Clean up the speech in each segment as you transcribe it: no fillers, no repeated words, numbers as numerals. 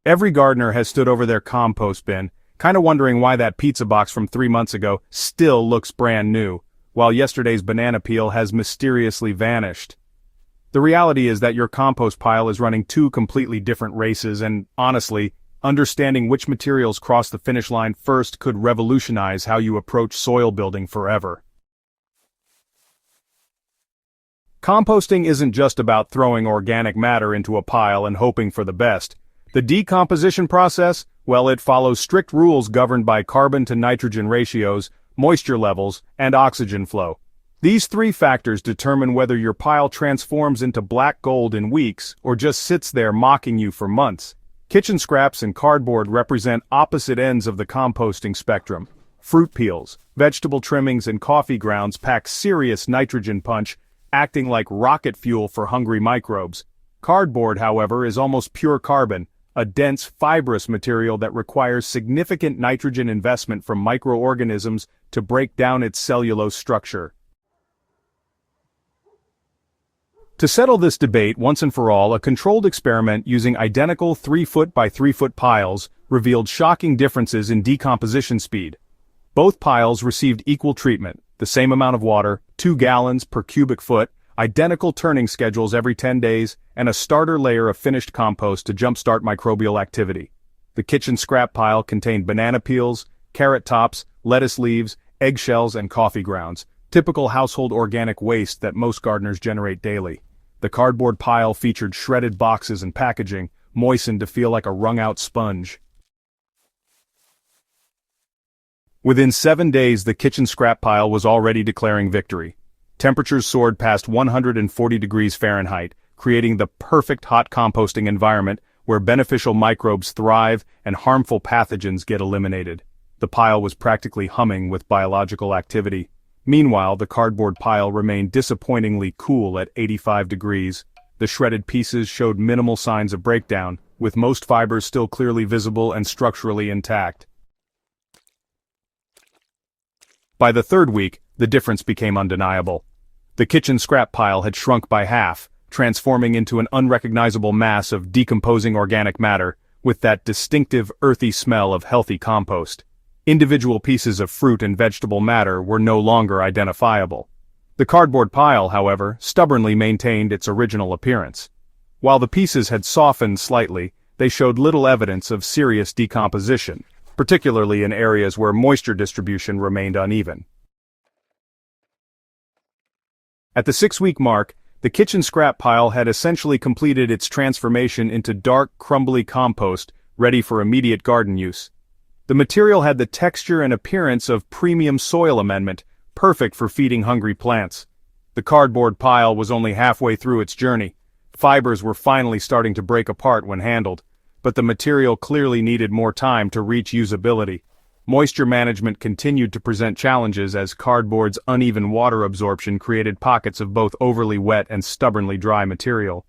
Every gardener has stood over their compost bin, kinda wondering why that pizza box from 3 months ago still looks brand new, while yesterday's banana peel has mysteriously vanished. The reality is that your compost pile is running two completely different races, and honestly, understanding which materials cross the finish line first could revolutionize how you approach soil building forever. Composting isn't just about throwing organic matter into a pile and hoping for the best. The decomposition process, well, it follows strict rules governed by carbon to nitrogen ratios, moisture levels, and oxygen flow. These three factors determine whether your pile transforms into black gold in weeks or just sits there mocking you for months. Kitchen scraps and cardboard represent opposite ends of the composting spectrum. Fruit peels, vegetable trimmings, and coffee grounds pack serious nitrogen punch, acting like rocket fuel for hungry microbes. Cardboard, however, is almost pure carbon, a dense, fibrous material that requires significant nitrogen investment from microorganisms to break down its cellulose structure. To settle this debate once and for all, a controlled experiment using identical 3-foot by 3-foot piles revealed shocking differences in decomposition speed. Both piles received equal treatment, the same amount of water, 2 gallons per cubic foot, identical turning schedules every 10 days, and a starter layer of finished compost to jumpstart microbial activity. The kitchen scrap pile contained banana peels, carrot tops, lettuce leaves, eggshells, and coffee grounds, typical household organic waste that most gardeners generate daily. The cardboard pile featured shredded boxes and packaging, moistened to feel like a wrung-out sponge. Within 7 days, the kitchen scrap pile was already declaring victory. Temperatures soared past 140 degrees Fahrenheit, creating the perfect hot composting environment where beneficial microbes thrive and harmful pathogens get eliminated. The pile was practically humming with biological activity. Meanwhile, the cardboard pile remained disappointingly cool at 85 degrees. The shredded pieces showed minimal signs of breakdown, with most fibers still clearly visible and structurally intact. By the third week, the difference became undeniable. The kitchen scrap pile had shrunk by half, transforming into an unrecognizable mass of decomposing organic matter, with that distinctive earthy smell of healthy compost. Individual pieces of fruit and vegetable matter were no longer identifiable. The cardboard pile, however, stubbornly maintained its original appearance. While the pieces had softened slightly, they showed little evidence of serious decomposition, particularly in areas where moisture distribution remained uneven. At the 6-week mark, the kitchen scrap pile had essentially completed its transformation into dark, crumbly compost, ready for immediate garden use. The material had the texture and appearance of premium soil amendment, perfect for feeding hungry plants. The cardboard pile was only halfway through its journey. Fibers were finally starting to break apart when handled, but the material clearly needed more time to reach usability. Moisture management continued to present challenges as cardboard's uneven water absorption created pockets of both overly wet and stubbornly dry material.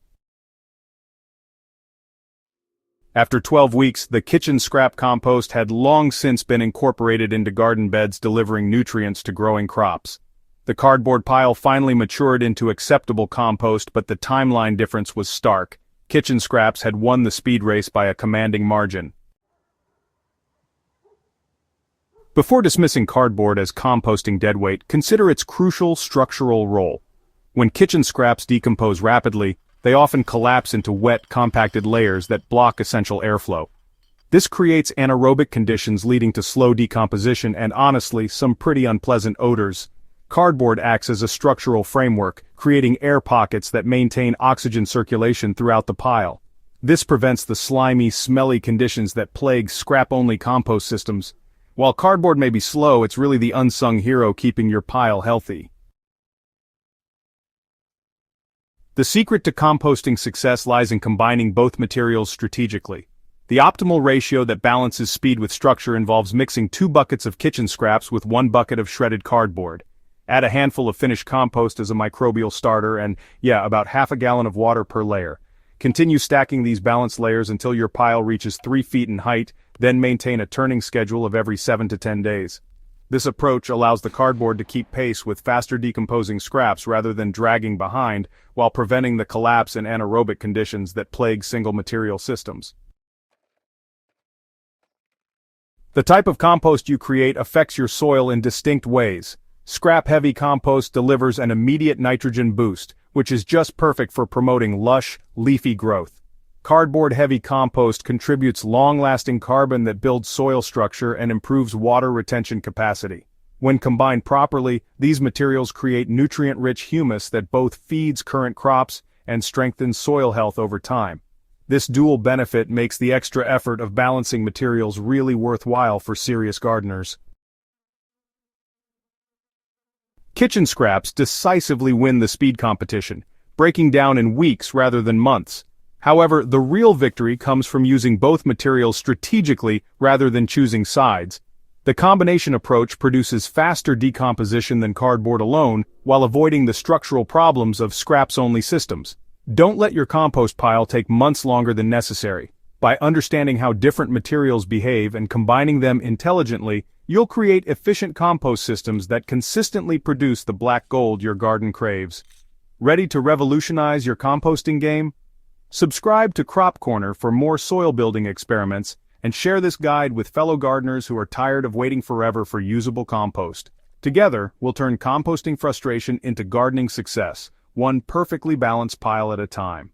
After 12 weeks, the kitchen scrap compost had long since been incorporated into garden beds, delivering nutrients to growing crops. The cardboard pile finally matured into acceptable compost, but the timeline difference was stark. Kitchen scraps had won the speed race by a commanding margin. Before dismissing cardboard as composting deadweight, consider its crucial structural role. When kitchen scraps decompose rapidly, they often collapse into wet, compacted layers that block essential airflow. This creates anaerobic conditions leading to slow decomposition and, honestly, some pretty unpleasant odors. Cardboard acts as a structural framework, creating air pockets that maintain oxygen circulation throughout the pile. This prevents the slimy, smelly conditions that plague scrap-only compost systems. While cardboard may be slow, it's really the unsung hero keeping your pile healthy. The secret to composting success lies in combining both materials strategically. The optimal ratio that balances speed with structure involves mixing 2 buckets of kitchen scraps with 1 bucket of shredded cardboard. Add a handful of finished compost as a microbial starter and, about half a gallon of water per layer. Continue stacking these balanced layers until your pile reaches 3 feet in height, then maintain a turning schedule of every 7 to 10 days. This approach allows the cardboard to keep pace with faster decomposing scraps rather than dragging behind, while preventing the collapse and anaerobic conditions that plague single material systems. The type of compost you create affects your soil in distinct ways. Scrap-heavy compost delivers an immediate nitrogen boost, which is just perfect for promoting lush, leafy growth. Cardboard-heavy compost contributes long-lasting carbon that builds soil structure and improves water retention capacity. When combined properly, these materials create nutrient-rich humus that both feeds current crops and strengthens soil health over time. This dual benefit makes the extra effort of balancing materials really worthwhile for serious gardeners. Kitchen scraps decisively win the speed competition, breaking down in weeks rather than months. However, the real victory comes from using both materials strategically rather than choosing sides. The combination approach produces faster decomposition than cardboard alone, while avoiding the structural problems of scraps-only systems. Don't let your compost pile take months longer than necessary. By understanding how different materials behave and combining them intelligently, you'll create efficient compost systems that consistently produce the black gold your garden craves. Ready to revolutionize your composting game? Subscribe to Crop Corner for more soil building experiments, and share this guide with fellow gardeners who are tired of waiting forever for usable compost. Together, we'll turn composting frustration into gardening success, one perfectly balanced pile at a time.